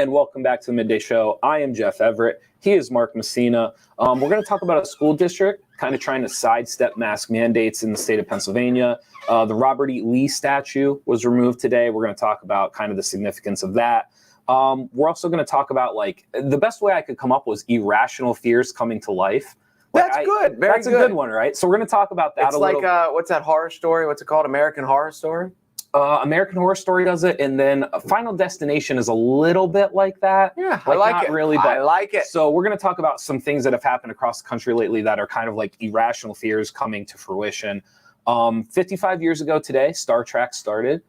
and welcome back to the Midday Show. I am Jeff Everett. He is Mark Messina. We're going to talk about a school district kind of trying to sidestep mask mandates in the state of Pennsylvania. The Robert E. Lee statue was removed today. We're going to talk about kind of the significance of that. We're also going to talk about, like, the best way I could come up was irrational fears coming to life. That's good. Very good. That's a good one, right? So we're going to talk about that it's a little. It's like, what's that horror story? What's it called? American Horror Story? American Horror Story does it, and then Final Destination is a little bit like that. Yeah, I like it. Really, but I like it. So we're going to talk about some things that have happened across the country lately that are kind of like irrational fears coming to fruition. 55 years ago today, Star Trek started.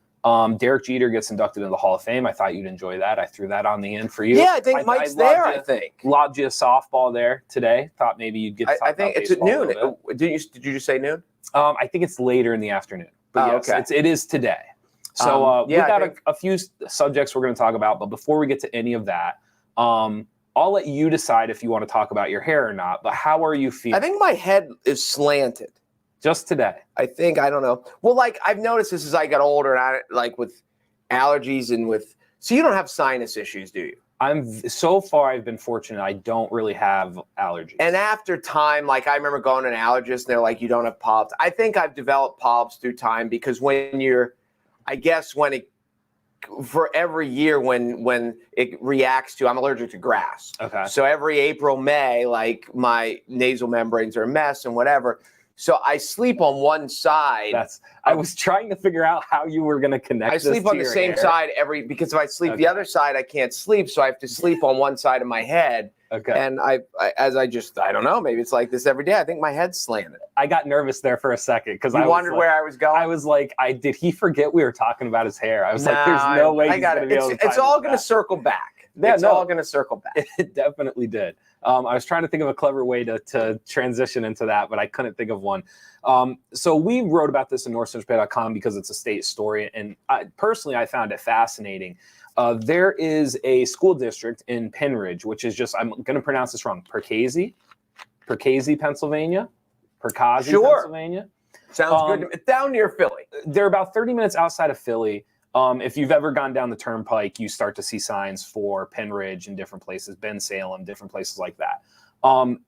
Derek Jeter gets inducted into the Hall of Fame. I thought you'd enjoy that. I threw that on the end for you. Yeah, I think Mike's there, I think. Lobbed you a softball there today. Thought maybe you'd get to talk I think about it's at noon. Did you just say noon? I think it's later in the afternoon. But yes, okay. It is today. So we've got a few subjects we're going to talk about. But before we get to any of that, I'll let you decide if you want to talk about your hair or not. But how are you feeling? I think my head is slanted. Just today? I don't know. Well, like, I've noticed this as I get older, and like with allergies and with, so you don't have sinus issues, do you? So far, I've been fortunate. I don't really have allergies. And after time, like, I remember going to an allergist and they're like, you don't have polyps. I think I've developed polyps through time because for every year when it reacts to, I'm allergic to grass. Okay. So every April, May, like, my nasal membranes are a mess and whatever. So I sleep on one side. I was trying to figure out how you were going to connect. I sleep on the same side because if I sleep the other side, I can't sleep. So I have to sleep on one side of my head. Okay. And I don't know, maybe it's like this every day. I think my head's slanted. I got nervous there for a second because I wondered where I was going. I was like, did he forget we were talking about his hair? I was like, there's no way he's going to be able to. It's all going to circle back. Yeah, it's all going to circle back. It definitely did. I was trying to think of a clever way to transition into that, but I couldn't think of one. So we wrote about this in NorthcentralPa.com because it's a state story, and personally, I found it fascinating. There is a school district in Pennridge, which is just, I'm going to pronounce this wrong, Perkasie, Pennsylvania. Pennsylvania. Sounds good. It's down near Philly. They're about 30 minutes outside of Philly. If you've ever gone down the turnpike, you start to see signs for Pennridge in different places, Ben Salem, different places like that.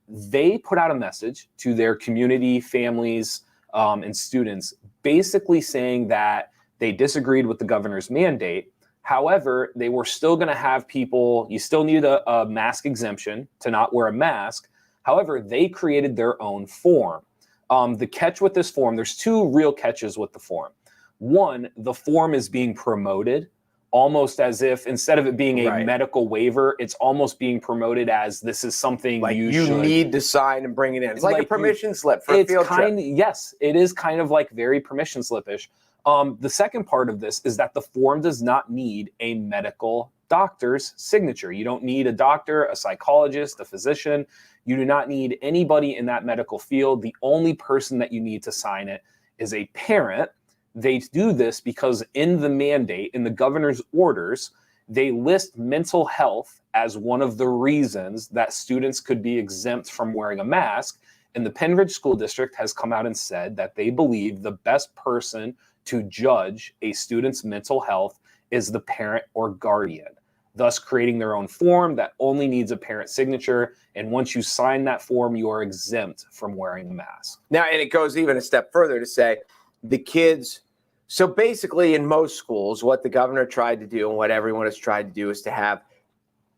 They put out a message to their community, families, and students, basically saying that they disagreed with the governor's mandate. However, they were still going to have people, you still needed a mask exemption to not wear a mask. However, they created their own form. The catch with this form, there's two real catches with the form. One, the form is being promoted almost as if instead of it being a medical waiver, it's almost being promoted as this is something like you should need to sign and bring it in. It's like a permission slip for a field trip. Yes, it is kind of like very permission slip-ish. The second part of this is that the form does not need a medical doctor's signature. You don't need a doctor, a psychologist, a physician. You do not need anybody in that medical field. The only person that you need to sign it is a parent. They do this because in the mandate, in the governor's orders, they list mental health as one of the reasons that students could be exempt from wearing a mask. And the Penridge School District has come out and said that they believe the best person to judge a student's mental health is the parent or guardian, thus creating their own form that only needs a parent signature. And once you sign that form, you are exempt from wearing a mask. Now, and it goes even a step further to say the kids. So basically in most schools, what the governor tried to do and what everyone has tried to do is to have,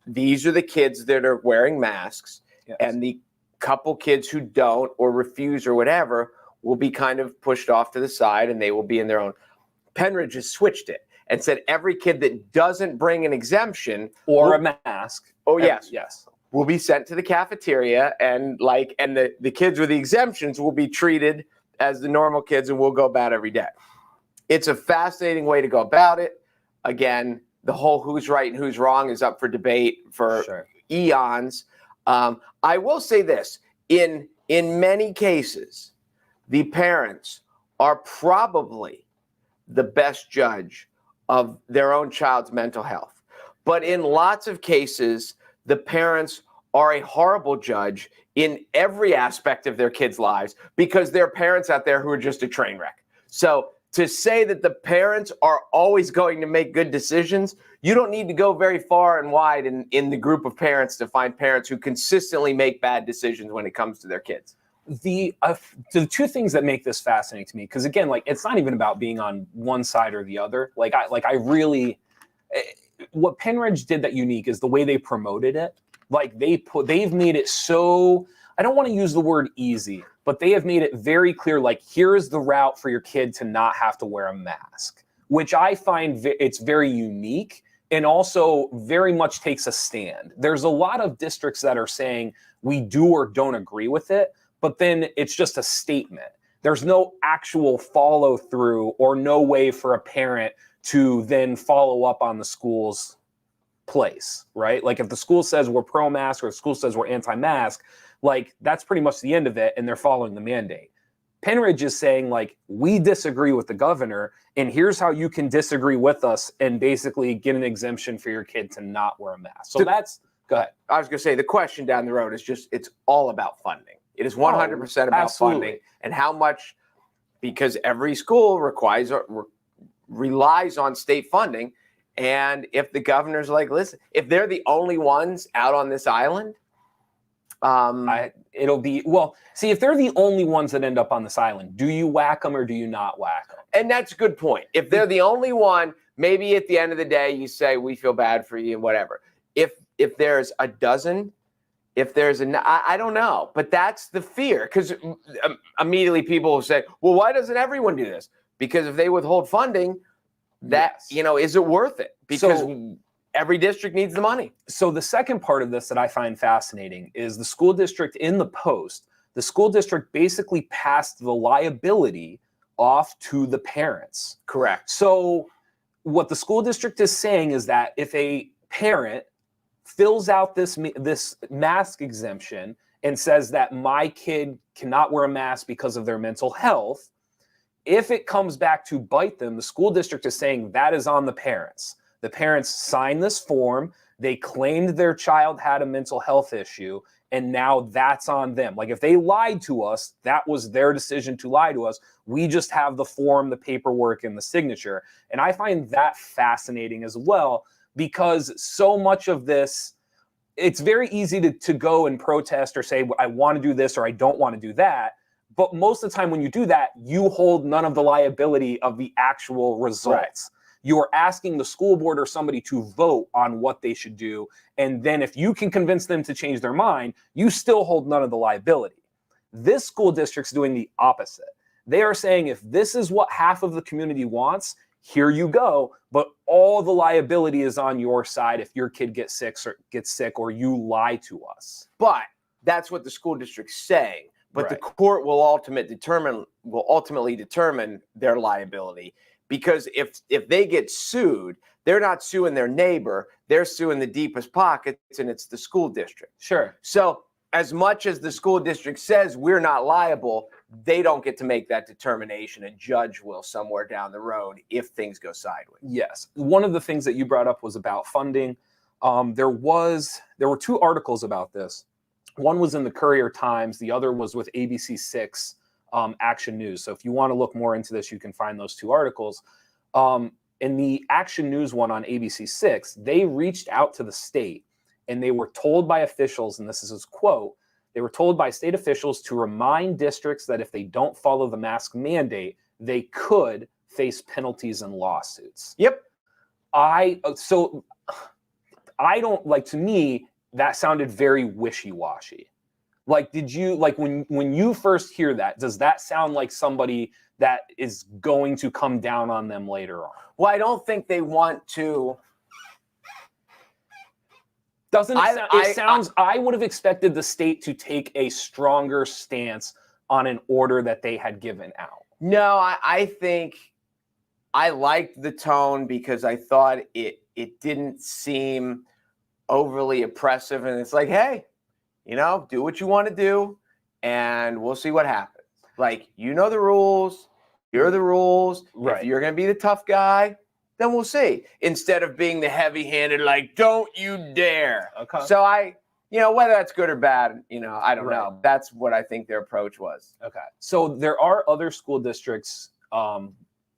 these are the kids that are wearing masks, yes, and the couple kids who don't or refuse or whatever will be kind of pushed off to the side and they will be in their own. Pennridge has switched it and said every kid that doesn't bring an exemption or a mask. Oh, yes. Will be sent to the cafeteria and the kids with the exemptions will be treated as the normal kids and will go about every day. It's a fascinating way to go about it. Again, the whole who's right and who's wrong is up for debate for eons. I will say this, in many cases, the parents are probably the best judge of their own child's mental health. But in lots of cases, the parents are a horrible judge in every aspect of their kids' lives because there are parents out there who are just a train wreck. So to say that the parents are always going to make good decisions, you don't need to go very far and wide in the group of parents to find parents who consistently make bad decisions when it comes to their kids. The two things that make this fascinating to me, because again, like, it's not even about being on one side or the other. I really, what Pennridge did that unique is the way they promoted it. Like, they've made it so, I don't want to use the word easy, but they have made it very clear, like, here is the route for your kid to not have to wear a mask, which I find it's very unique and also very much takes a stand. There's a lot of districts that are saying we do or don't agree with it, but then it's just a statement. There's no actual follow through or no way for a parent to then follow up on the school's place, right? Like, if the school says we're pro-mask or the school says we're anti-mask, like, that's pretty much the end of it, and they're following the mandate. Penridge is saying, like, we disagree with the governor, and here's how you can disagree with us and basically get an exemption for your kid to not wear a mask. So go ahead. I was going to say, the question down the road is just, it's all about funding. It is 100% about funding and how much, because every school relies on state funding. And if the governor's like, listen, if they're the only ones out on this island, it'll be, well, see, if they're the only ones that end up on this island, do you whack them or do you not whack them? And that's a good point. If they're the only one, maybe at the end of the day, you say, we feel bad for you and whatever. If there's a dozen, if there's I don't know, but that's the fear, because immediately people will say, well, why doesn't everyone do this? Because if they withhold funding, is it worth it? Because every district needs the money. So the second part of this that I find fascinating is the school district in the Post. The school district basically passed the liability off to the parents. Correct. So what the school district is saying is that if a parent fills out this mask exemption and says that my kid cannot wear a mask because of their mental health, if it comes back to bite them, the school district is saying that is on the parents. The parents signed this form, they claimed their child had a mental health issue, and now that's on them. Like, if they lied to us, that was their decision to lie to us. We just have the form, the paperwork, and the signature. And I find that fascinating as well, because so much of this, it's very easy to go and protest or say, I want to do this or I don't want to do that. But most of the time when you do that, you hold none of the liability of the actual results. Right. You're asking the school board or somebody to vote on what they should do. And then if you can convince them to change their mind, you still hold none of the liability. This school district's doing the opposite. They are saying, if this is what half of the community wants, here you go. But all the liability is on your side if your kid gets sick or you lie to us. But that's what the school district's saying. But the court will ultimately determine their liability, because if they get sued, they're not suing their neighbor, they're suing the deepest pockets, and it's the school district. Sure. So as much as the school district says we're not liable, they don't get to make that determination. A judge will somewhere down the road if things go sideways. Yes. One of the things that you brought up was about funding. There were two articles about this. One was in the Courier-Times. The other was with ABC6 Action News. So if you want to look more into this, you can find those two articles. In the Action News one on ABC6, they reached out to the state and they were told by officials, and this is his quote, they were told by state officials to remind districts that if they don't follow the mask mandate, they could face penalties and lawsuits. Yep. To me, that sounded very wishy-washy. Like, when you first hear that, does that sound like somebody that is going to come down on them later on? Well, I don't think they want to. I would have expected the state to take a stronger stance on an order that they had given out. No, I think I liked the tone because I thought it didn't seem overly oppressive, and it's like, hey, do what you want to do and we'll see what happens. Like, the rules, you're the rules. Right. If you're going to be the tough guy, then we'll see. Instead of being the heavy-handed, like, don't you dare. Okay. So whether that's good or bad, I don't know. That's what I think their approach was. Okay. So there are other school districts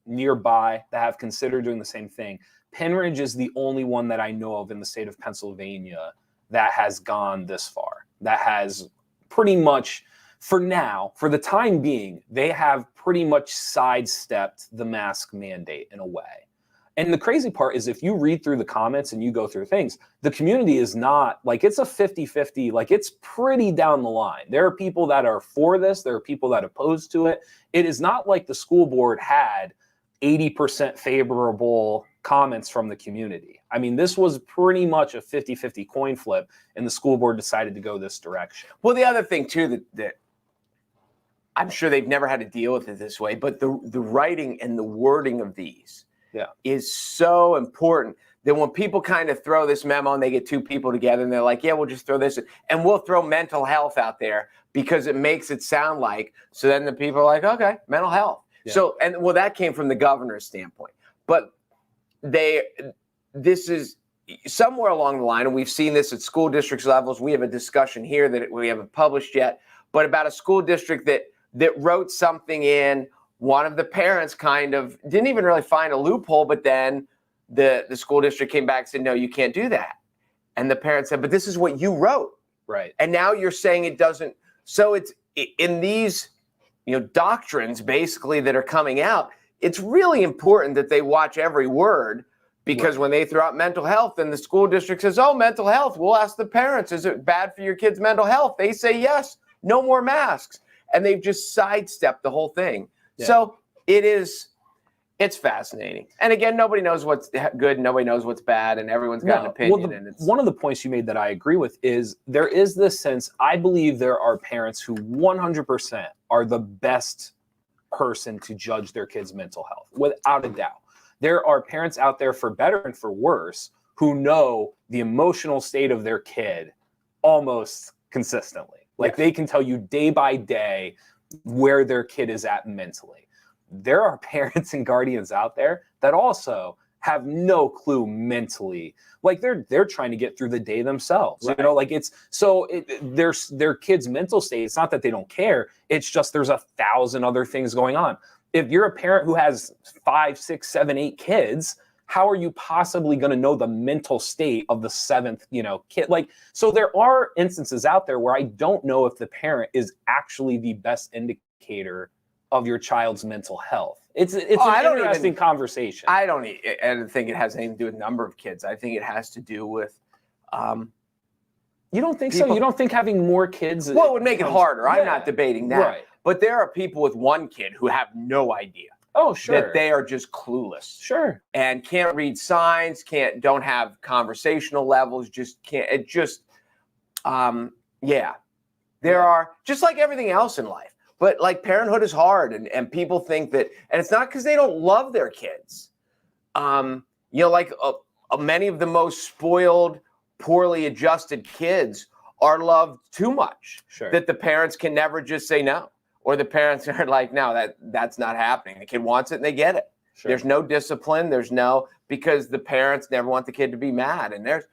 nearby that have considered doing the same thing. Pennridge is the only one that I know of in the state of Pennsylvania that has gone this far, that has pretty much, for now, for the time being, they have pretty much sidestepped the mask mandate in a way. And the crazy part is if you read through the comments and you go through things, the community is not like, it's a 50-50, like it's pretty down the line. There are people that are for this. There are people that are opposed to it. It is not like the school board had 80% favorable comments from the community. I mean, this was pretty much a 50-50 coin flip, and the school board decided to go this direction. Well, the other thing too that I'm sure they've never had to deal with it this way, but the writing and the wording of these is so important that when people kind of throw this memo and they get two people together and they're like, yeah, we'll just throw this in, and we'll throw mental health out there because it makes it sound like, so then the people are like, okay, mental health. Yeah. So, and well, that came from the governor's standpoint, but this is somewhere along the line, and we've seen this at school districts levels. We have a discussion here that we haven't published yet, but about a school district that wrote something in. One of the parents kind of didn't even really find a loophole, but then the school district came back and said, no, you can't do that. And the parent said, but this is what you wrote. Right. And now you're saying it doesn't. So it's in these, doctrines basically that are coming out. It's really important that they watch every word, because when they throw out mental health and the school district says, oh, mental health, we'll ask the parents, is it bad for your kid's mental health? They say yes, no more masks. And they've just sidestepped the whole thing. Yeah. So it's fascinating. And again, nobody knows what's good, nobody knows what's bad, and everyone's got an opinion. One of the points you made that I agree with is there is this sense, I believe there are parents who 100% are the best person to judge their kids' mental health, without a doubt. There are parents out there, for better and for worse, who know the emotional state of their kid almost consistently. Like they can tell you day by day where their kid is at mentally. There are parents and guardians out there that also have no clue mentally. Like they're trying to get through the day themselves. Right. Like it's so their kid's mental state. It's not that they don't care. It's just there's 1,000 other things going on. If you're a parent who has 5, 6, 7, 8 kids, how are you possibly going to know the mental state of the 7th, kid? Like, so there are instances out there where I don't know if the parent is actually the best indicator of your child's mental health. It's an interesting conversation. I don't think it has anything to do with number of kids. I think it has to do with, you don't think so? You don't think having more kids? Well, it would make it harder. I'm not debating that. Right. But there are people with one kid who have no idea. Oh, sure. That they are just clueless. Sure. And can't read signs, don't have conversational levels, just can't. It just, There are, just like everything else in life. But like parenthood is hard, and people think that, and it's not because they don't love their kids. Many of the most spoiled, poorly adjusted kids are loved too much. Sure. That the parents can never just say no. Or the parents are like, no, that's not happening. The kid wants it and they get it. Sure. There's no discipline. Because the parents never want the kid to be mad. And there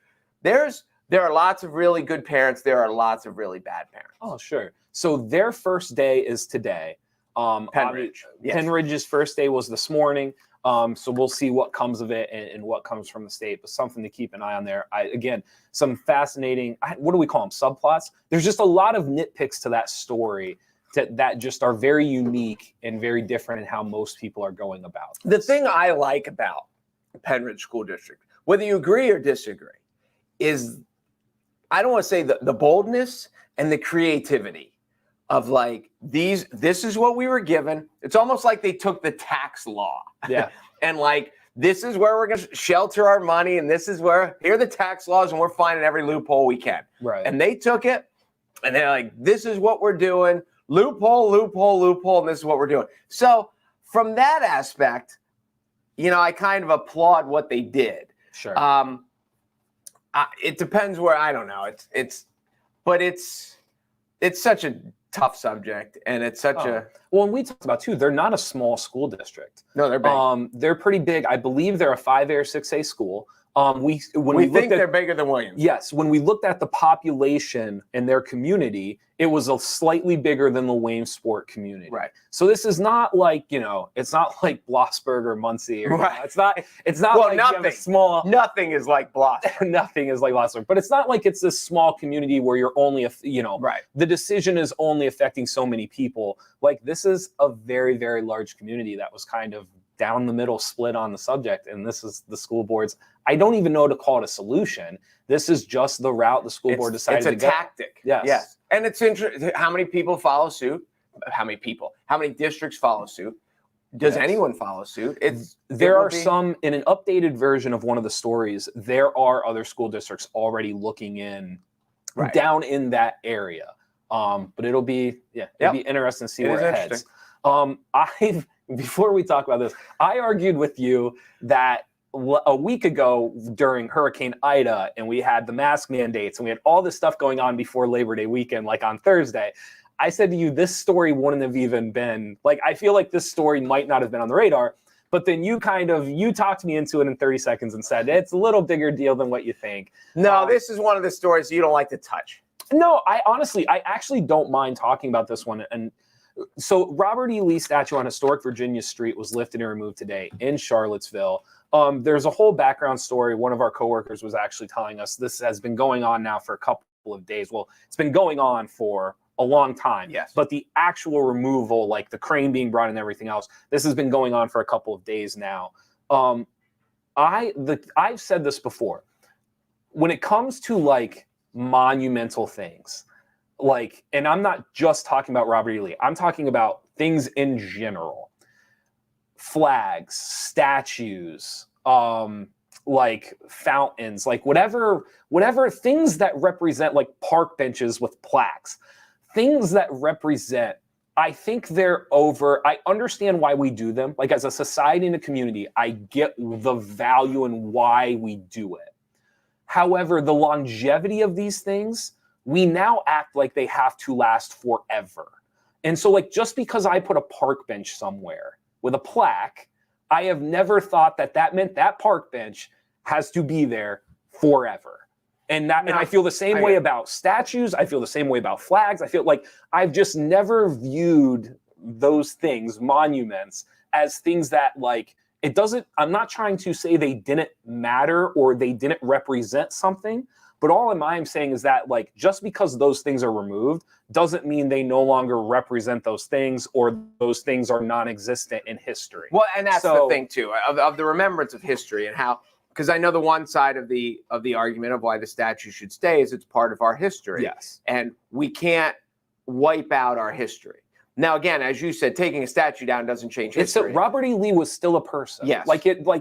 are lots of really good parents. There are lots of really bad parents. Oh, sure. So their first day is today. Pennridge. Yes. Penridge's first day was this morning. So we'll see what comes of it and what comes from the state, but something to keep an eye on there. Again, some fascinating, what do we call them? Subplots. There's just a lot of nitpicks to that story that just are very unique and very different in how most people are going about this. The thing I like about Penridge School District, whether you agree or disagree, is I don't want to say the boldness and the creativity of like this is what we were given. It's almost like they took the tax law. Yeah. And like, this is where we're going to shelter our money. And this is here are the tax laws, and we're finding every loophole we can. Right. And they took it and they're like, this is what we're doing. Loophole, loophole, loophole. And this is what we're doing. So from that aspect, I kind of applaud what they did. Sure. It depends where, I don't know. It's such a tough subject, and it's such a well. And we talked about too. They're not a small school district. No, they're big. They're pretty big. I believe they're a 5A or 6A school. When we looked think at, they're bigger than Williams. Yes, when we looked at the population in their community, it was a slightly bigger than the Williamsport community. Right. So this is not like, it's not like Blossburg or Muncie. Or, right. It's not well, like nothing. You have a small. Nothing is like Blossburg. Nothing is like Blossburg. But it's not like it's this small community where you're only, right. The decision is only affecting so many people. Like this is a very, very large community that was kind of down the middle split on the subject. And this is the school board's, I don't even know to call it a solution. This is just the route the school board decided to go. It's a tactic. Yes. And it's interesting. How many people follow suit? How many districts follow suit? Does anyone follow suit? There are some, in an updated version of one of the stories, there are other school districts already looking in down in that area. But it'll be be interesting to see where it heads. Before we talk about this, I argued with you that a week ago during Hurricane Ida, and we had the mask mandates, and we had all this stuff going on before Labor Day weekend, like on Thursday. I said to you, this story wouldn't have even been, I feel like this story might not have been on the radar. But then you talked me into it in 30 seconds and said, it's a little bigger deal than what you think. No, this is one of the stories you don't like to touch. No, I actually don't mind talking about this one. And so Robert E. Lee statue on historic Virginia Street was lifted and removed today in Charlottesville. There's a whole background story. One of our coworkers was actually telling us this has been going on now for a couple of days. Well, it's been going on for a long time. Yes. But the actual removal, like the crane being brought and everything else, this has been going on for a couple of days now. I've said this before. When it comes to monumental things, and I'm not just talking about Robert E. Lee, I'm talking about things in general. Flags, statues, fountains, whatever things that represent park benches with plaques, things that represent, I think they're over. I understand why we do them. As a society and a community, I get the value and why we do it. However, the longevity of these things, we now act like they have to last forever. And so just because I put a park bench somewhere with a plaque, I have never thought that meant that park bench has to be there forever. And I feel the same way about statues. I feel the same way about flags. I feel like I've just never viewed those things, monuments, as things that it doesn't, I'm not trying to say they didn't matter or they didn't represent something, but all I'm saying is that just because those things are removed doesn't mean they no longer represent those things or those things are non-existent in history. Well, and that's the thing too, of the remembrance of history and how, because I know the one side of the argument of why the statue should stay is it's part of our history. Yes. And we can't wipe out our history. Now, again, as you said, taking a statue down doesn't change history. Robert E. Lee was still a person. Yes.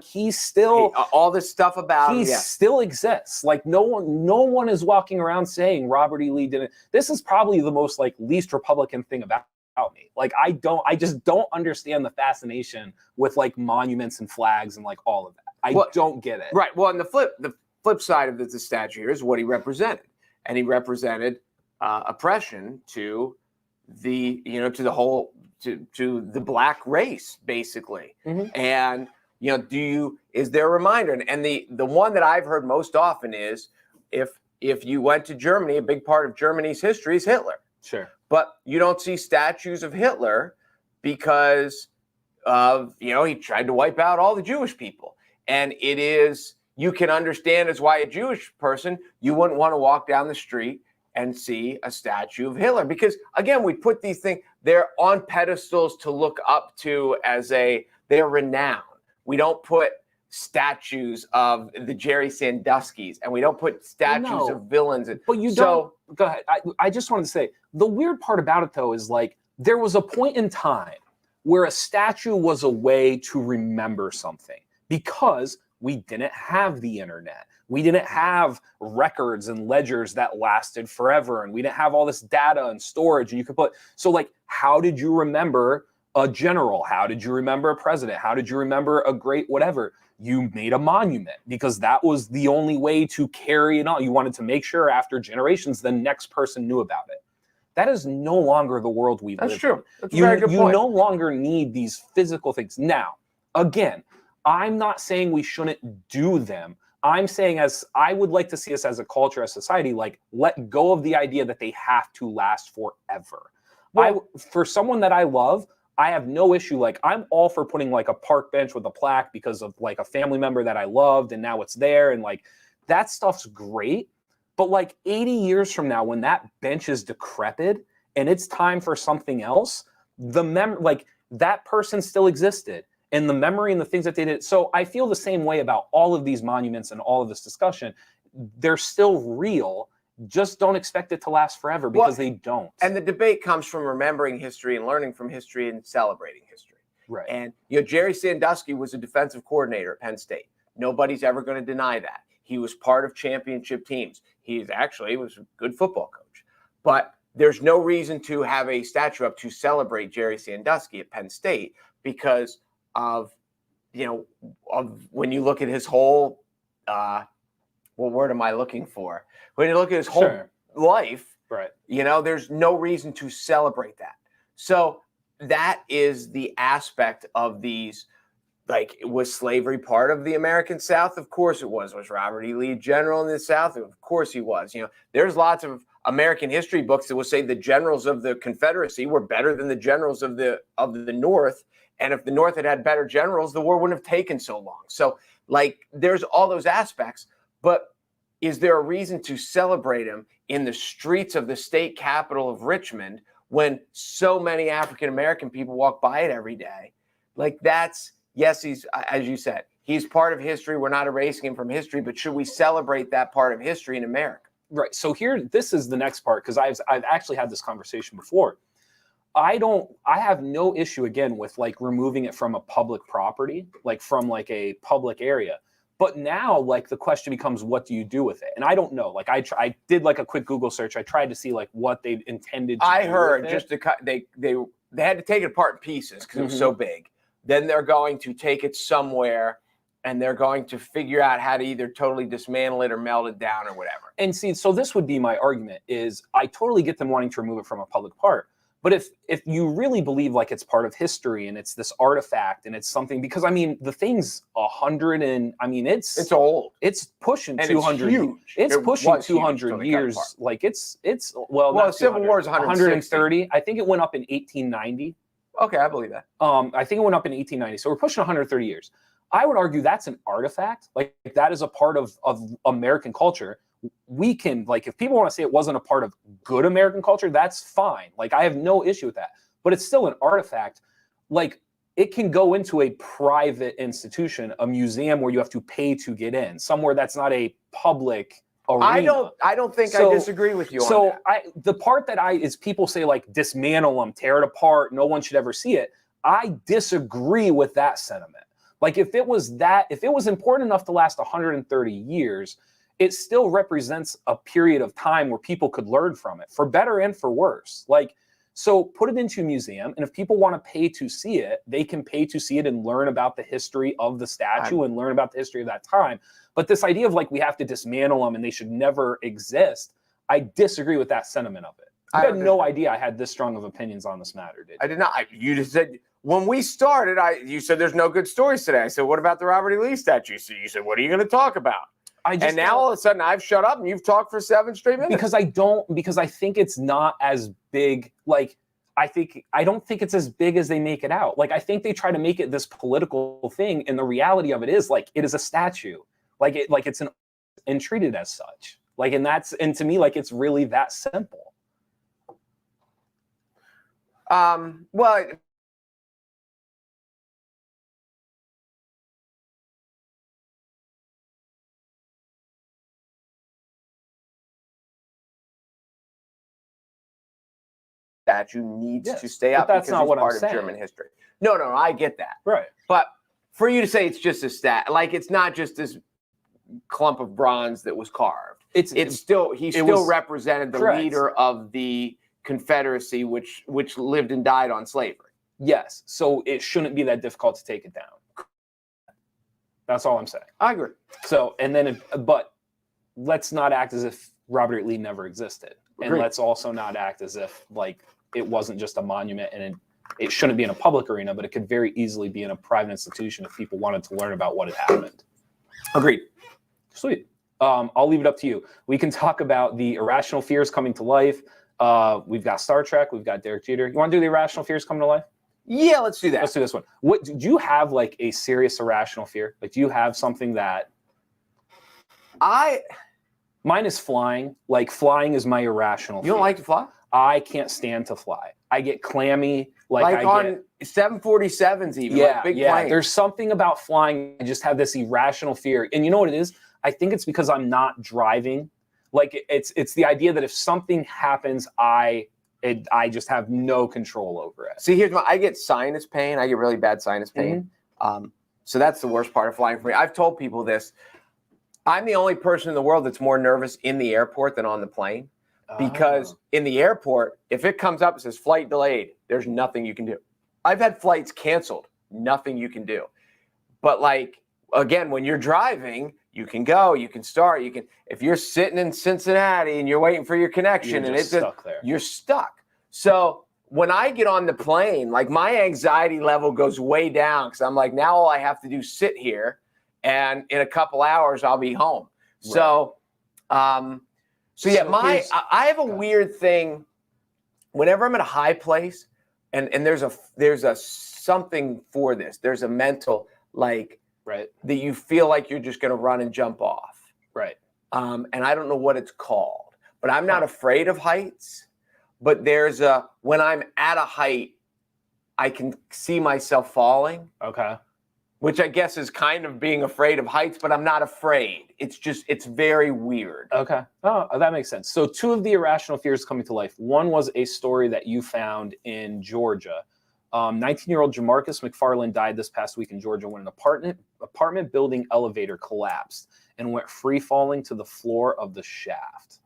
He's still all this stuff about he still exists. No one is walking around saying Robert E. Lee didn't. This is probably the most least Republican thing about me. I just don't understand the fascination with monuments and flags and all of that. I don't get it. Right. Well, and the flip side of the statue here is what he represented, and he represented oppression to the to the black race, basically. Mm-hmm. And is there a reminder? And the one that I've heard most often is if you went to Germany, a big part of Germany's history is Hitler. Sure. But you don't see statues of Hitler because of he tried to wipe out all the Jewish people. And it is, you can understand as why a Jewish person, you wouldn't want to walk down the street and see a statue of Hitler. Because again, we put these things, they're on pedestals to look up to they're renowned. We don't put statues of the Jerry Sandusky's and we don't put statues of villains. But you don't, go ahead. I just wanted to say, the weird part about it though is there was a point in time where a statue was a way to remember something. Because we didn't have the internet. We didn't have records and ledgers that lasted forever. And we didn't have all this data and storage. And you could how did you remember a general? How did you remember a president? How did you remember a great whatever? You made a monument because that was the only way to carry it on. You wanted to make sure after generations, the next person knew about it. That is no longer the world we live in. That's true. That's a very good point. You no longer need these physical things. Now, again, I'm not saying we shouldn't do them, I'm saying, as I would like to see us as a culture, as society, like let go of the idea that they have to last forever. Well, For someone that I love, I have no issue. Like I'm all for putting like a park bench with a plaque because of like a family member that I loved and now it's there. And like that stuff's great. But like 80 years from now, when that bench is decrepit and it's time for something else, like that person still existed. And the memory and the things that they did. So I feel the same way about all of these monuments and all of this discussion. They're still real. Just don't expect it to last forever because they don't. And the debate comes from remembering history and learning from history and celebrating history. Right. And, Jerry Sandusky was a defensive coordinator at Penn State. Nobody's ever going to deny that. He was part of championship teams. He was a good football coach. But there's no reason to have a statue up to celebrate Jerry Sandusky at Penn State because of when you look at his whole what word am I looking for? When you look at his whole life, right? There's no reason to celebrate that. So that is the aspect of these. Like, was slavery part of the American South? Of course it was. Was Robert E. Lee general in the South? Of course he was. There's lots of American history books that will say the generals of the Confederacy were better than the generals of the North. And if the North had better generals, the war wouldn't have taken so long. So, like, there's all those aspects. But is there a reason to celebrate him in the streets of the state capital of Richmond when so many African American people walk by it every day? Like, yes, he's, as you said, he's part of history. We're not erasing him from history, but should we celebrate that part of history in America? Right. So this is the next part, because I've actually had this conversation before. I have no issue again with like removing it from a public property, like from like a public area. But now like the question becomes, what do you do with it? And I don't know. Like I did like a quick Google search. I tried to see like what they intended to do. I heard just to cut, they had to take it apart in pieces because it was so big. Then they're going to take it somewhere and they're going to figure out how to either totally dismantle it or melt it down or whatever. And see, so this would be my argument is I totally get them wanting to remove it from a public park. But if you really believe like it's part of history and it's this artifact and it's something, because I mean, the thing's 100 and I mean, it's old. It's pushing and 200. It's huge. It's pushing 200 years. Like it's well, the Civil War is 130. I think it went up in 1890. Okay, I believe that. I think it went up in 1890. So we're pushing 130 years. I would argue that's an artifact. Like that is a part of American culture. We can, like, if people want to say it wasn't a part of good American culture, that's fine. Like, I have no issue with that. But it's still an artifact. Like, it can go into a private institution, a museum where you have to pay to get in, somewhere that's not a public arena. I don't think I disagree with you on that. The part that is people say, like, dismantle them, tear it apart, no one should ever see it. I disagree with that sentiment. Like, if it was important enough to last 130 years, it still represents a period of time where people could learn from it, for better and for worse. Like, so put it into a museum, and if people want to pay to see it, they can pay to see it and learn about the history of the statue and learn about the history of that time. But this idea of like we have to dismantle them and they should never exist, I disagree with that sentiment of it. I had no idea I had this strong of opinions on this matter, did you? I did not. You just said, when we started, you said there's no good stories today. I said, what about the Robert E. Lee statue? So you said, what are you going to talk about? And now all of a sudden I've shut up and you've talked for 7 straight minutes. Because I think it's not as big. Like, I don't think it's as big as they make it out. Like, I think they try to make it this political thing. And the reality of it is like, it is a statue. Like it's and treated as such. Like, and to me, like, it's really that simple. Well, statue needs to stay up because it's part of German history. No, I get that. Right. But for you to say it's just a like it's not just this clump of bronze that was carved. He still represented the leader of the Confederacy, which lived and died on slavery. Yes. So it shouldn't be that difficult to take it down. That's all I'm saying. I agree. So, but let's not act as if Robert E. Lee never existed. And let's also not act as if like it wasn't just a monument and it shouldn't be in a public arena, but it could very easily be in a private institution if people wanted to learn about what had happened. Agreed. Sweet. I'll leave it up to you. We can talk about the irrational fears coming to life. We've got Star Trek. We've got Derek Jeter. You want to do the irrational fears coming to life? Yeah, let's do that. Let's do this one. What do you have, like a serious irrational fear? Like, do you have something that? Mine is flying. Like, flying is my irrational fear. You don't like to fly? I can't stand to fly. I get clammy. Like on 747s even. Yeah, like big yeah. planes. There's something about flying. I just have this irrational fear. And you know what it is? I think it's because I'm not driving. Like, it's the idea that if something happens, I just have no control over it. See, I get sinus pain. I get really bad sinus pain. Mm-hmm. So that's the worst part of flying for me. I've told people this. I'm the only person in the world that's more nervous in the airport than on the plane. Because in the airport, if it comes up and says flight delayed, there's nothing you can do. I've had flights canceled, nothing you can do. But like, again, when you're driving, you can go, you can start, if you're sitting in Cincinnati and you're waiting for your connection and it's stuck there. You're stuck. So when I get on the plane, like my anxiety level goes way down because I'm like, now all I have to do is sit here and in a couple hours I'll be home. Right. So yeah, I have a weird thing. Whenever I'm at a high place, and there's a something for this. There's a mental that you feel like you're just going to run and jump off. Right. And I don't know what it's called, but I'm not afraid of heights. But when I'm at a height, I can see myself falling. Okay. Which I guess is kind of being afraid of heights, but I'm not afraid. It's very weird. Okay. Oh, that makes sense. So 2 of the irrational fears coming to life. One was a story that you found in Georgia. 19-year-old Jamarcus McFarland died this past week in Georgia when an apartment building elevator collapsed and went free falling to the floor of the shaft.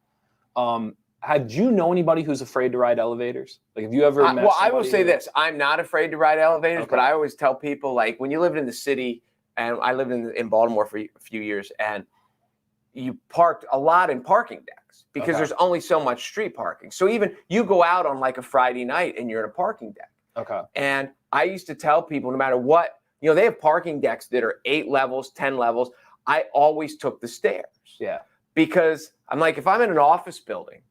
Do you know anybody who's afraid to ride elevators? Like, have you ever met somebody? I will say this. I'm not afraid to ride elevators, but I always tell people, like, when you live in the city, and I lived in Baltimore for a few years, and you parked a lot in parking decks because there's only so much street parking. So even you go out on, like, a Friday night, and you're in a parking deck. Okay. And I used to tell people, no matter what, they have parking decks that are 8 levels, 10 levels. I always took the stairs. Yeah. Because I'm like, if I'm in an office building,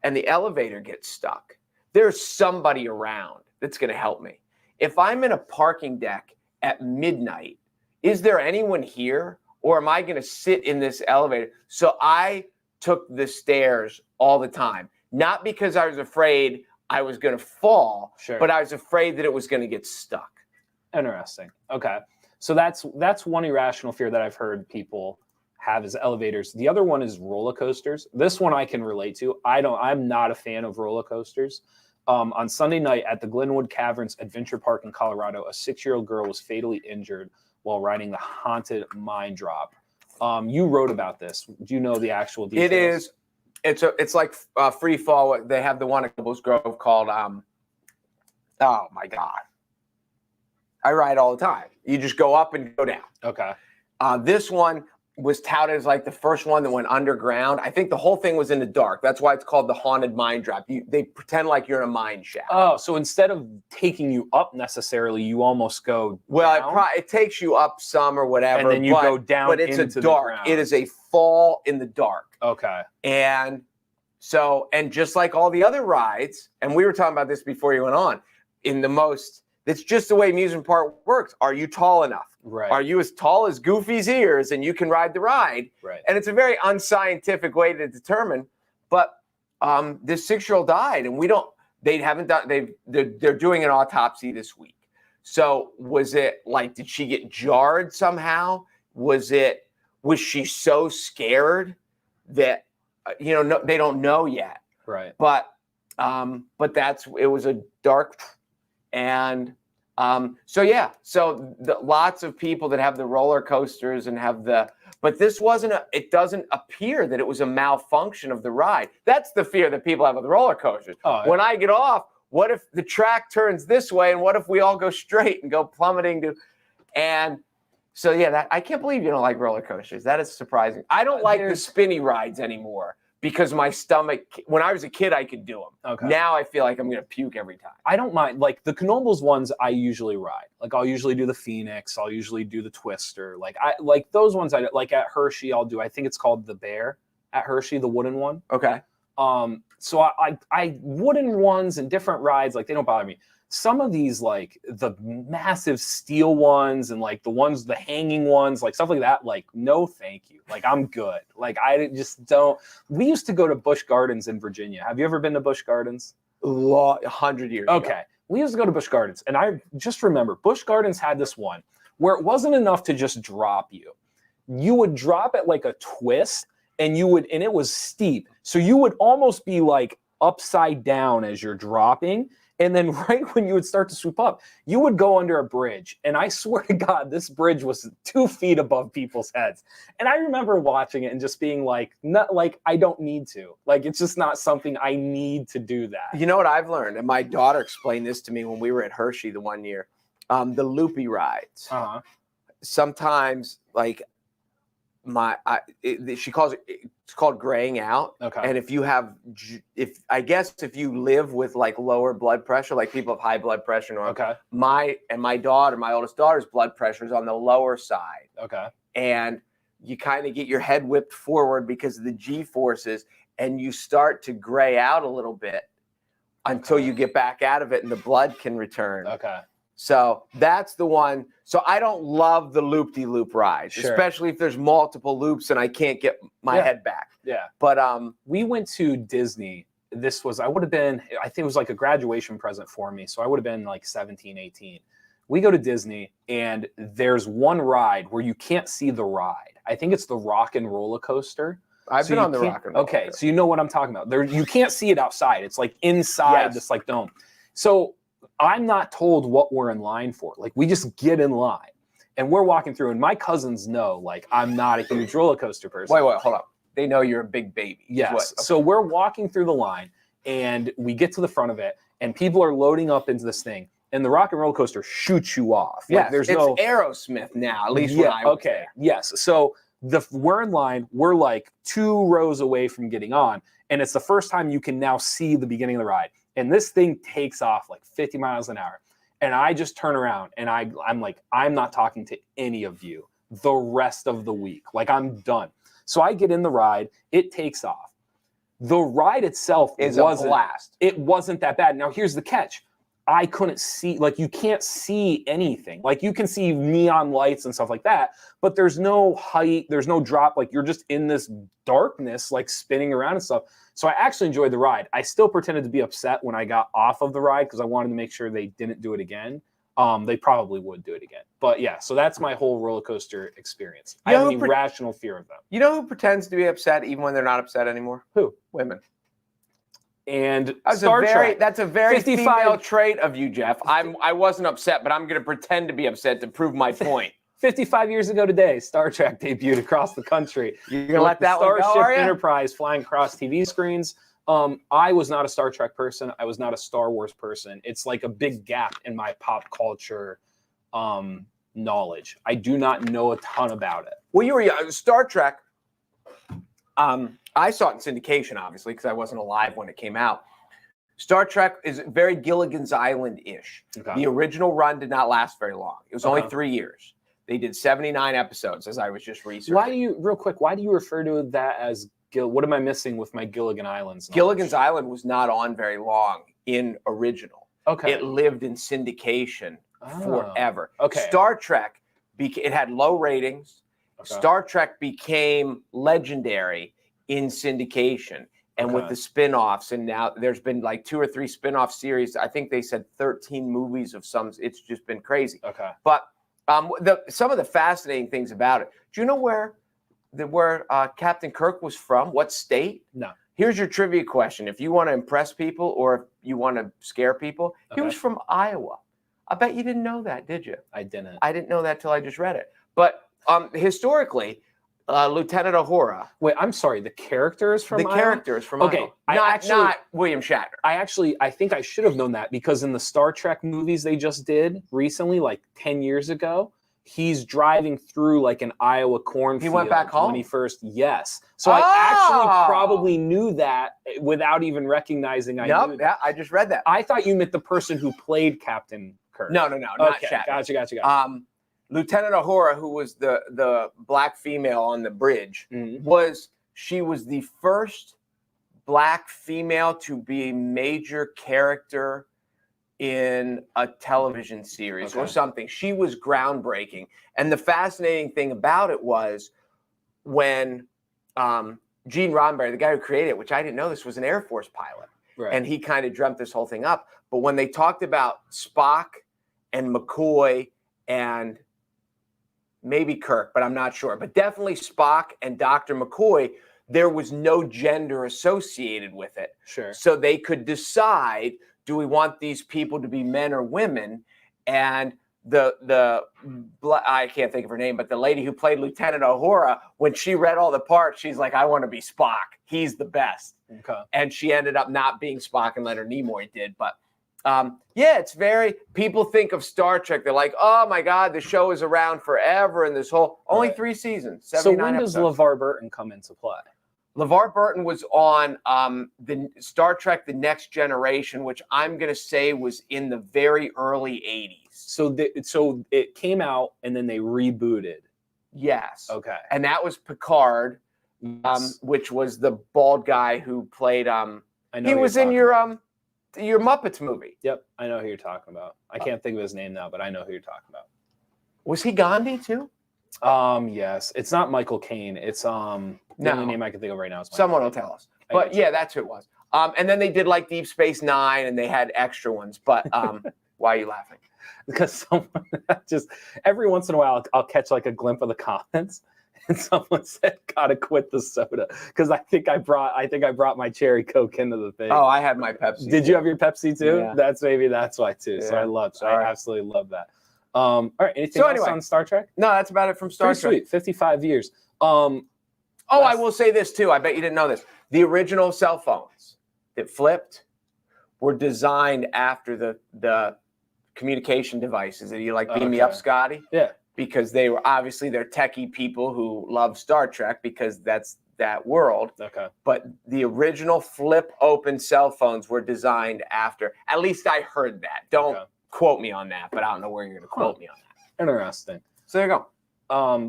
and the elevator gets stuck, there's somebody around that's going to help me. If I'm in a parking deck at midnight, is there anyone here? Or am I going to sit in this elevator? So I took the stairs all the time, not because I was afraid I was going to fall, but I was afraid that it was going to get stuck. Interesting. Okay. So that's one irrational fear that I've heard people have is elevators. The other one is roller coasters. This one I can relate to. I'm not a fan of roller coasters. On Sunday night at the Glenwood Caverns Adventure Park in Colorado, a 6-year-old girl was fatally injured while riding the haunted Mine Drop. You wrote about this. Do you know the actual details? It's like free fall. They have the one at Cobbles Grove called oh my God. I ride all the time. You just go up and go down. Okay. This one was touted as like the first one that went underground. I think the whole thing was in the dark. That's why it's called the haunted mine drop. They pretend like you're in a mine shaft. Oh, so instead of taking you up necessarily, you almost go down? It takes you up some or whatever. And then you go down but it's into a dark. The ground. It is a fall in the dark. Okay. And just like all the other rides, and we were talking about this before you went on, it's just the way amusement park works. Are you tall enough? Right. Are you as tall as Goofy's ears and you can ride the ride? Right. And it's a very unscientific way to determine. But this 6-year-old died, and they're doing an autopsy this week. So was it like, did she get jarred somehow? Was she so scared that they don't know yet. Right. But it was a dark. And lots of people that have the roller coasters and but this it doesn't appear that it was a malfunction of the ride. That's the fear that people have with roller coasters. Oh, when I get off, what if the track turns this way and what if we all go straight and go plummeting I can't believe you don't like roller coasters. That is surprising. I don't like the spinny rides anymore because my stomach, when I was a kid, I could do them. Okay. Now I feel like I'm going to puke every time. I don't mind. Like the Knoebels ones, I usually ride. Like I'll usually do the Phoenix. I'll usually do the Twister. Like I like those ones. I like at Hershey. I'll do. I think it's called the Bear at Hershey, the wooden one. Okay. So I wooden ones and different rides, like they don't bother me. Some of these, like the massive steel ones and like the hanging ones, like stuff like that, like no thank you. Like I'm good. Like I just don't. We used to go to Busch Gardens in Virginia. Have you ever been to Busch Gardens? 100 years ago. Okay. We used to go to Busch Gardens, and I just remember Busch Gardens had this one where it wasn't enough to just drop you. You would drop at like a twist, and it was steep. So you would almost be like upside down as you're dropping. And then right when you would start to swoop up, you would go under a bridge. And I swear to God, this bridge was 2 feet above people's heads. And I remember watching it and just being like, not like I don't need to. Like, it's just not something I need to do that. You know what I've learned? And my daughter explained this to me when we were at Hershey the one year. The loopy rides. Uh-huh. Sometimes, like, she calls it's called graying out. Okay. And if you live with like lower blood pressure, like people have high blood pressure, Okay. my oldest daughter's blood pressure is on the lower side. Okay. And you kind of get your head whipped forward because of the G forces, and you start to gray out a little bit until you get back out of it and the blood can return. Okay. So that's the one. So I don't love the loop-de-loop rides, Sure. especially if there's multiple loops and I can't get my head back. Yeah. But we went to Disney. I think it was like a graduation present for me. So I would have been like 17, 18. We go to Disney, and there's one ride where you can't see the ride. I think it's the Rock and Roller Coaster. I've been on the Rock and Roller. Okay, so you know what I'm talking about. There, you can't see it outside. It's like inside this like dome. So I'm not told what we're in line for. Like we just get in line, and we're walking through. And my cousins know, like I'm not a huge roller coaster person. Wait, hold up. They know you're a big baby. Yes. Okay. So we're walking through the line, and we get to the front of it, and people are loading up into this thing. And the Rock and Roller Coaster shoots you off. Yeah, like, there's it's no Aerosmith now. At least when I was there. Yes. So we're in line. We're like 2 rows away from getting on, and it's the first time you can now see the beginning of the ride. And this thing takes off like 50 miles an hour. And I just turn around, and I'm like, I'm not talking to any of you the rest of the week. Like I'm done. So I get in the ride. It takes off. The ride itself wasn't a blast. It wasn't that bad. Now here's the catch. I couldn't see, like you can't see anything. Like you can see neon lights and stuff like that, but there's no height, there's no drop. Like you're just in this darkness, like spinning around and stuff. So I actually enjoyed the ride. I still pretended to be upset when I got off of the ride because I wanted to make sure they didn't do it again. They probably would do it again. But yeah, so that's my whole roller coaster experience. I have an irrational fear of them. You know who pretends to be upset even when they're not upset anymore? Who? Women. And that's a very female trait of you, Jeff. I wasn't upset, but I'm going to pretend to be upset to prove my point. 55 years ago today, Star Trek debuted across the country. You're going to let that one go, Starship Enterprise flying across TV screens. I was not a Star Trek person. I was not a Star Wars person. It's like a big gap in my pop culture knowledge. I do not know a ton about it. Well, you were Star Trek. I saw it in syndication, obviously, because I wasn't alive when it came out. Star Trek is very Gilligan's Island-ish. Okay. The original run did not last very long. It was only 3 years. They did 79 episodes, as I was just researching. Why do you refer to that as what am I missing with my Gilligan Islands? Gilligan's Island was not on very long in original. Okay. It lived in syndication forever. Okay. Star Trek, it had low ratings. Okay. Star Trek became legendary in syndication and with the spin-offs, and now there's been like 2 or 3 spin-off series. I think they said 13 movies of some. It's just been crazy. Okay. But some of the fascinating things about it. Do you know where Captain Kirk was from? What state? No. Here's your trivia question. If you want to impress people or if you want to scare people, he was from Iowa. I bet you didn't know that, did you? I didn't. I didn't know that till I just read it. But historically, Lieutenant Uhura. Wait, I'm sorry. The character is from Iowa? The character is from Iowa. Not William Shatner. I think I should have known that because in the Star Trek movies they just did recently, like 10 years ago, he's driving through like an Iowa cornfield. He went back home? When he first, yes. So I actually probably knew that without even recognizing I knew that. Yeah, I just read that. I thought you meant the person who played Captain Kirk. No, not Okay, Shatner. gotcha. Lieutenant Uhura, who was the black female on the bridge, she was the first black female to be a major character in a television series or something. She was groundbreaking. And the fascinating thing about it was when Gene Roddenberry, the guy who created it, which I didn't know this, was an Air Force pilot. Right. And he kind of dreamt this whole thing up. But when they talked about Spock and McCoy and maybe Kirk, but I'm not sure, but definitely Spock and Dr. McCoy, there was no gender associated with it. Sure. So they could decide, do we want these people to be men or women? And I can't think of her name, but the lady who played Lieutenant Uhura, when she read all the parts, she's like, I want to be Spock. He's the best. Okay. And she ended up not being Spock, and Leonard Nimoy did. But it's people think of Star Trek. They're like, oh my God, the show is around forever. And this only 3 seasons, 79 So when does episodes. LeVar Burton come into play? LeVar Burton was on the Star Trek The Next Generation, which I'm going to say was in the very early 80s. So it came out and then they rebooted. Yes. Okay. And that was Picard, which was the bald guy who played I know he was in your Muppets movie. Yep, I know who you're talking about. I can't think of his name now, but I know who you're talking about. Was he Gandhi too? Yes. It's not Michael Caine. It's the only name I can think of right now is Michael Someone will Caine. tell us. But yeah, that's who it was. And then they did like Deep Space Nine, and they had extra ones. But why are you laughing? Because someone just every once in a while I'll catch like a glimpse of the comments, and someone said, "Gotta quit the soda," because I think I brought my cherry Coke into the thing. Oh, I had my Pepsi. Did you have your Pepsi too? Yeah. That's why too. So I absolutely love that. All right. Anything else on Star Trek? No, that's about it from Star Trek. Sweet. 55 years. I will say this too. I bet you didn't know this. The original cell phones that flipped were designed after the communication devices. That you like beam me up, Scotty? Yeah. Because they're techie people who love Star Trek because that's that world. Okay. But the original flip open cell phones were designed after. At least I heard that. Don't quote me on that, but I don't know where you're going to quote me on that. Interesting. So there you go.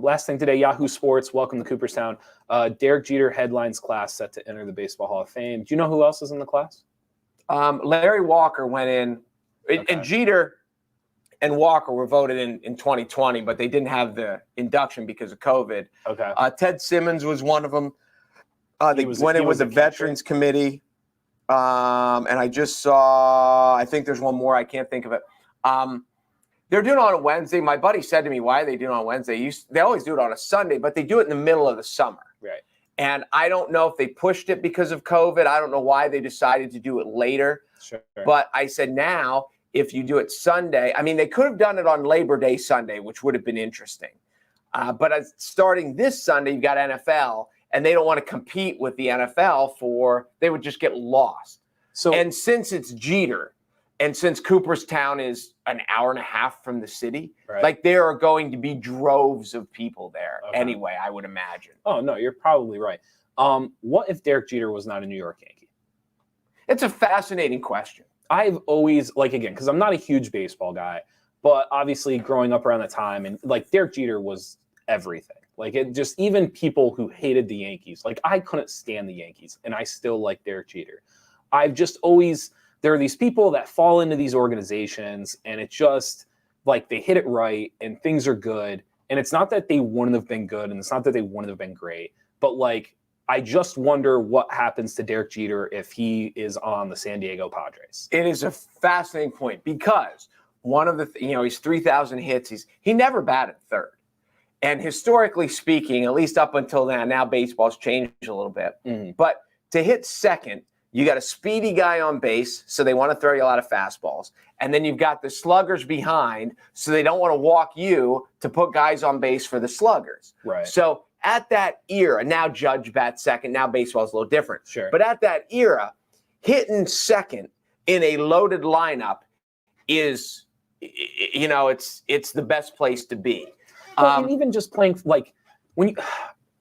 Last thing today, Yahoo Sports, welcome to Cooperstown. Derek Jeter headlines class set to enter the Baseball Hall of Fame. Do you know who else is in the class? Larry Walker went in, and Jeter and Walker were voted in 2020, but they didn't have the induction because of COVID. Okay. Ted Simmons was one of them. They went in with the Veterans Committee. And I just saw, I think there's one more. I can't think of it. They're doing it on a Wednesday. My buddy said to me, why are they doing it on Wednesday? They always do it on a Sunday, but they do it in the middle of the summer. Right. And I don't know if they pushed it because of COVID. I don't know why they decided to do it later. Sure. But I said now, if you do it Sunday, I mean, they could have done it on Labor Day Sunday, which would have been interesting. But starting this Sunday, you've got NFL, and they don't want to compete with the NFL they would just get lost. And since it's Jeter, and since Cooperstown is an hour and a half from the city, like there are going to be droves of people there anyway, I would imagine. Oh, no, you're probably right. What if Derek Jeter was not a New York Yankee? It's a fascinating question. I've always, because I'm not a huge baseball guy, but obviously growing up around the time, and Derek Jeter was everything. Even people who hated the Yankees, I couldn't stand the Yankees, and I still like Derek Jeter. I've just always, there are these people that fall into these organizations, and it's just they hit it right, and things are good. And it's not that they wouldn't have been good, and it's not that they wouldn't have been great, but I just wonder what happens to Derek Jeter if he is on the San Diego Padres. It is a fascinating point because one of the, he's 3,000 hits. He never batted third. And historically speaking, at least up until now baseball's changed a little bit. Mm-hmm. But to hit second, you got a speedy guy on base, so they want to throw you a lot of fastballs. And then you've got the sluggers behind, so they don't want to walk you to put guys on base for the sluggers. Right. So at that era, now Judge bats second, now baseball's a little different. Sure. But at that era, hitting second in a loaded lineup is, it's the best place to be. Well, and even just playing, like, when you,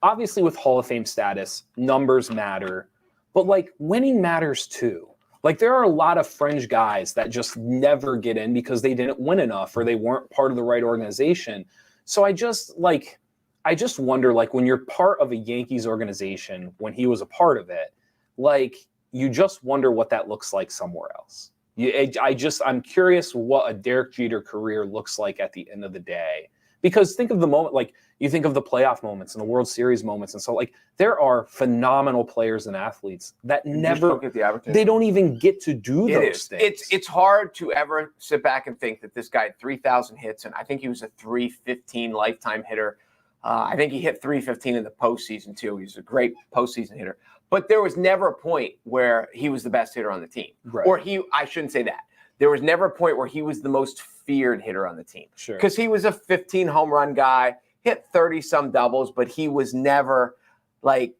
obviously with Hall of Fame status, numbers matter, but like winning matters too. Like there are a lot of fringe guys that just never get in because they didn't win enough or they weren't part of the right organization. So I just wonder, like, when you're part of a Yankees organization, when he was a part of it, like, you just wonder what that looks like somewhere else. I'm curious what a Derek Jeter career looks like at the end of the day. Because think of the moment, like, you think of the playoff moments and the World Series moments. And so, like, there are phenomenal players and athletes that never get the opportunity. They don't even get to do those things. It's hard to ever sit back and think that this guy had 3,000 hits, and I think he was a 315 lifetime hitter. I think he hit 315 in the postseason, too. He was a great postseason hitter. But there was never a point where he was the best hitter on the team. Right. Or I shouldn't say that. There was never a point where he was the most feared hitter on the team. Sure. Because he was a 15 home run guy, hit 30-some doubles, but he was never like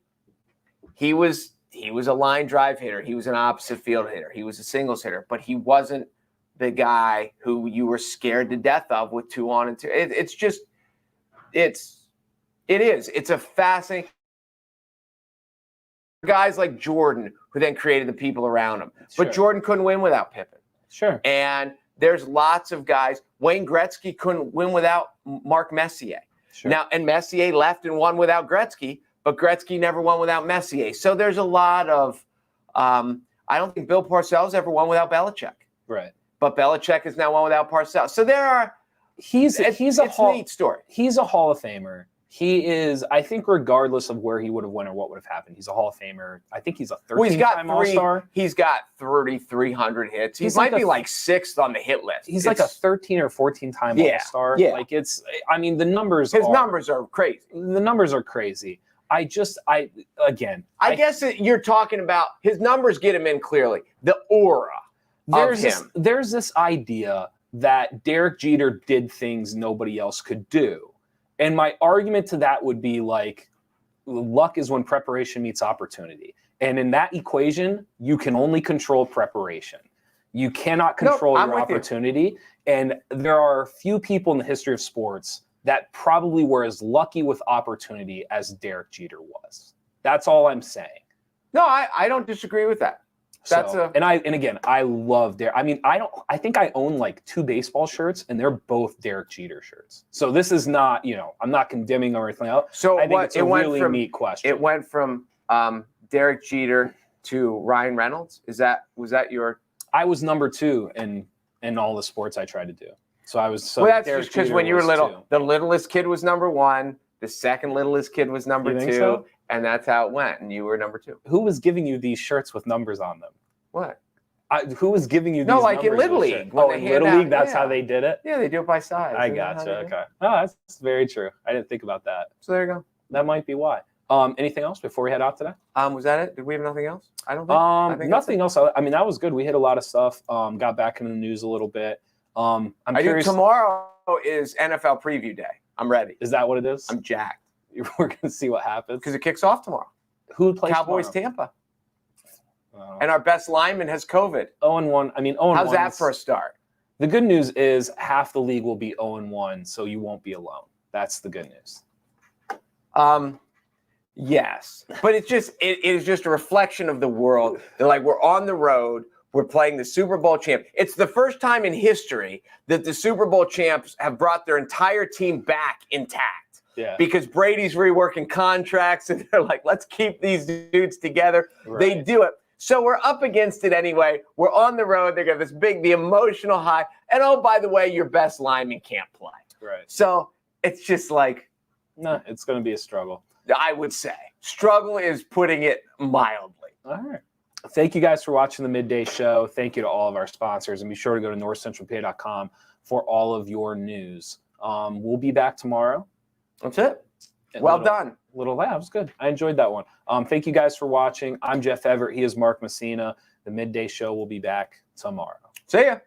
he was a line drive hitter. He was an opposite field hitter. He was a singles hitter, but he wasn't the guy who you were scared to death of with 2 on and 2. It's a fascinating. Guys like Jordan, who then created the people around him. Sure. But Jordan couldn't win without Pippen. Sure. And there's lots of guys. Wayne Gretzky couldn't win without Mark Messier. Sure. Now, and Messier left and won without Gretzky, but Gretzky never won without Messier. So there's a lot of I don't think Bill Parcells ever won without Belichick. Right. But Belichick has now won without Parcells. So there are it's a neat story. He's a Hall of Famer. He is, I think, regardless of where he would have went or what would have happened, he's a Hall of Famer. I think he's a 13-time All-Star. He's got 3,300 hits. He might be like 6th on the hit list. He's like a 13 or 14-time All-Star. Yeah. Like the numbers. His numbers are crazy. The numbers are crazy. I guess you're talking about his numbers get him in clearly. The aura of him. There's this idea that Derek Jeter did things nobody else could do. And my argument to that would be, like, luck is when preparation meets opportunity. And in that equation, you can only control preparation. You cannot control your opportunity. And there are few people in the history of sports that probably were as lucky with opportunity as Derek Jeter was. That's all I'm saying. No, I don't disagree with that. I love Derek. I mean, I think I own like 2 baseball shirts, and they're both Derek Jeter shirts. So this is not, I'm not condemning or anything else. So I think it's a really neat question. It went from Derek Jeter to Ryan Reynolds. Was that your? I was number 2 in all the sports I tried to do. So I was. Well, that's just because when you were little, the littlest kid was number 1, the second littlest kid was number 2. So? And that's how it went, and you were number 2. Who was giving you these shirts with numbers on them? What? Who was giving you these numbers? No, like in Little League. Oh, in Little League, that's how they did it? Yeah, they do it by size. I gotcha. Okay. Oh, that's very true. I didn't think about that. So there you go. That might be why. Anything else before we head out today? Was that it? Did we have nothing else? I don't think. Nothing else. I mean, that was good. We hit a lot of stuff. Got back into the news a little bit. I'm curious. Tomorrow is NFL preview day. I'm ready. Is that what it is? I'm jacked. We're going to see what happens. Because it kicks off tomorrow. Who plays Cowboys tomorrow? Tampa. And our best lineman has COVID. 0-1. I mean, 0-1. How's that for a start? The good news is half the league will be 0-1, so you won't be alone. That's the good news. Yes, but it is just a reflection of the world. They're like, we're on the road. We're playing the Super Bowl champ. It's the first time in history that the Super Bowl champs have brought their entire team back intact. Yeah. Because Brady's reworking contracts, and they're like, let's keep these dudes together. Right. They do it. So we're up against it anyway. We're on the road. They got the emotional high. And oh, by the way, your best lineman can't play. Right. So it's just like. No, it's going to be a struggle. I would say. Struggle is putting it mildly. All right. Thank you guys for watching the Midday Show. Thank you to all of our sponsors. And be sure to go to NorthcentralPa.com for all of your news. We'll be back tomorrow. That's it. Well done. That was good. I enjoyed that one. Thank you guys for watching. I'm Jeff Everett. He is Mark Messina. The Midday Show will be back tomorrow. See ya.